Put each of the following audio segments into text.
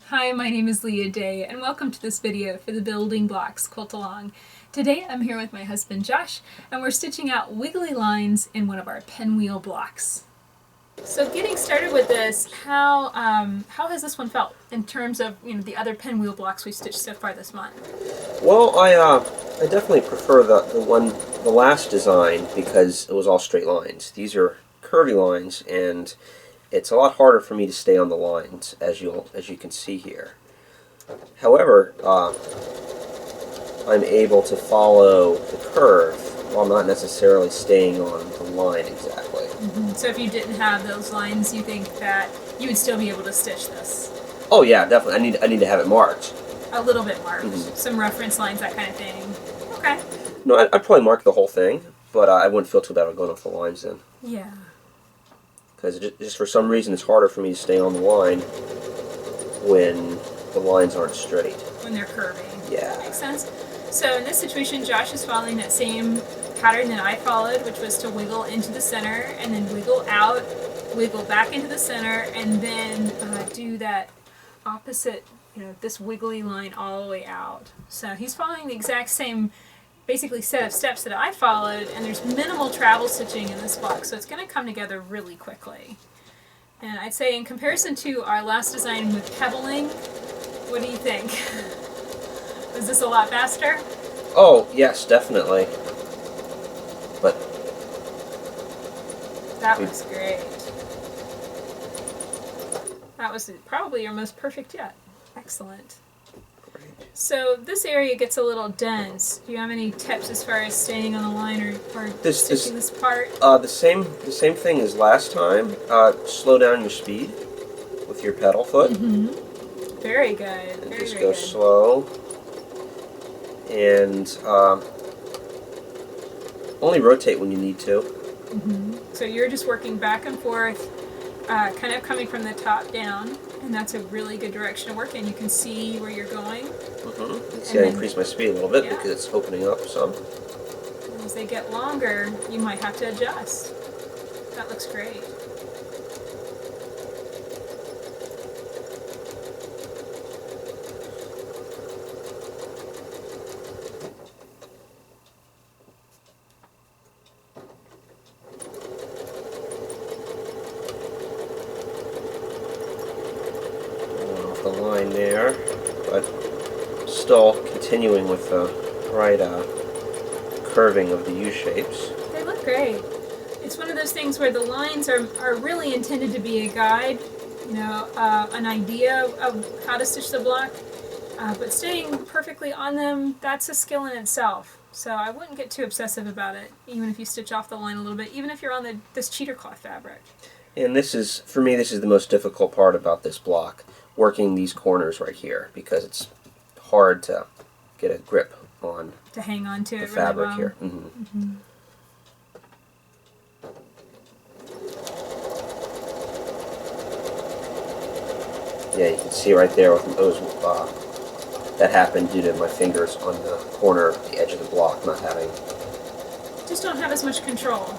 Hi, my name is Leah Day, and welcome to this video for the Building Blocks Quilt Along. Today I'm here with my husband Josh, and we're stitching out wiggly lines in one of our pinwheel blocks. So getting started with this, how has this one felt in terms of the other pinwheel blocks we've stitched so far this month? Well, I definitely prefer the last design because it was all straight lines. These are curvy lines, and it's a lot harder for me to stay on the lines, as you can see here. However, I'm able to follow the curve while not necessarily staying on the line exactly. So if you didn't have those lines, you think that you would still be able to stitch this? Oh yeah, definitely. I need to have it marked. A little bit marked, some reference lines, that kind of thing. Okay. No, I'd probably mark the whole thing, but I wouldn't feel too bad about going off the lines then. Yeah. Because just for some reason it's harder for me to stay on the line when the lines aren't straight. When they're curving. Yeah. Makes sense. So in this situation, Josh is following that same pattern that I followed, which was to wiggle into the center and then wiggle out, wiggle back into the center, and then do that opposite, this wiggly line all the way out. So he's following the exact same basically set of steps that I followed, and there's minimal travel stitching in this block, so it's going to come together really quickly. And I'd say in comparison to our last design with pebbling, what do you think? Was this a lot faster? Oh, yes, definitely. But that was great. That was probably your most perfect yet. Excellent. great. So this area gets a little dense. Do you have any tips as far as staying on the line or stitching this part? The same thing as last time. Slow down your speed with your pedal foot. Very good. And very, just very go good. slow. And only rotate when you need to. So you're just working back and forth, kind of coming from the top down, and that's a really good direction to work in. You can see where you're going. See, I increase my speed a little bit Yeah. because it's opening up some. As they get longer, you might have to adjust. That looks great. Off the line there, but still continuing with the right curving of the U-shapes. They look great. It's one of those things where the lines are really intended to be a guide, an idea of how to stitch the block, but staying perfectly on them, that's a skill in itself. So I wouldn't get too obsessive about it, even if you stitch off the line a little bit, even if you're on this cheater cloth fabric. And for me, this is the most difficult part about this block, working these corners right here, because it's hard to get a grip on To hang on to the it fabric really well. here. Yeah, you can see right there with those, that happened due to my fingers on the corner, the edge of the block, not having. Just don't have as much control.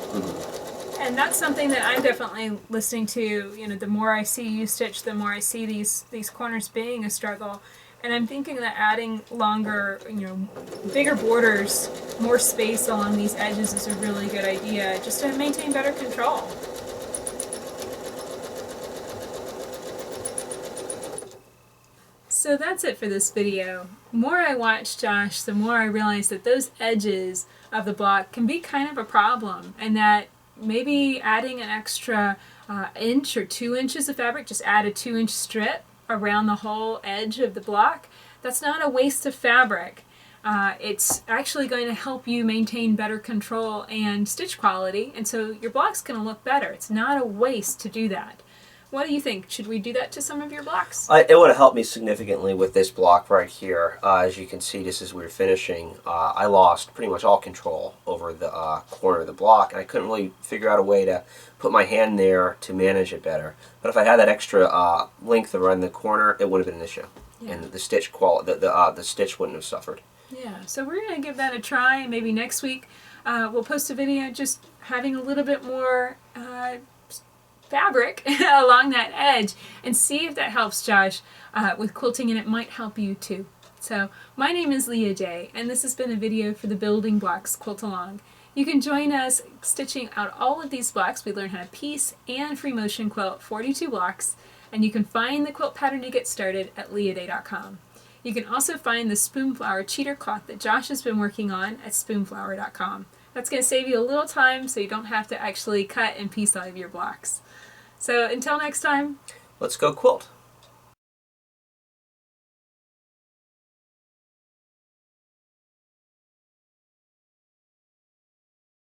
And that's something that I'm definitely listening to. The more I see you stitch, the more I see these corners being a struggle. And I'm thinking that adding longer, bigger borders, more space along these edges is a really good idea, just to maintain better control. So that's it for this video. The more I watch Josh, the more I realize that those edges of the block can be kind of a problem, and that maybe adding an extra inch or 2 inches of fabric, just add a 2-inch strip around the whole edge of the block. That's not a waste of fabric. It's actually going to help you maintain better control and stitch quality, and so your block's going to look better. It's not a waste to do that. What do you think? Should we do that to some of your blocks? It would have helped me significantly with this block right here. As you can see, just as we were finishing, I lost pretty much all control over the corner of the block, and I couldn't really figure out a way to put my hand there to manage it better. But if I had that extra length around the corner, it would have been an issue, and the stitch the stitch wouldn't have suffered. Yeah, so we're going to give that a try. Maybe next week we'll post a video just having a little bit more fabric along that edge and see if that helps Josh with quilting, and it might help you too. So my name is Leah Day, and this has been a video for the Building Blocks Quilt Along. You can join us stitching out all of these blocks. We learn how to piece and free motion quilt 42 blocks, and you can find the quilt pattern to get started at leahday.com. You can also find the Spoonflower cheater cloth that Josh has been working on at spoonflower.com. That's going to save you a little time so you don't have to actually cut and piece all of your blocks. So until next time, Let's go quilt.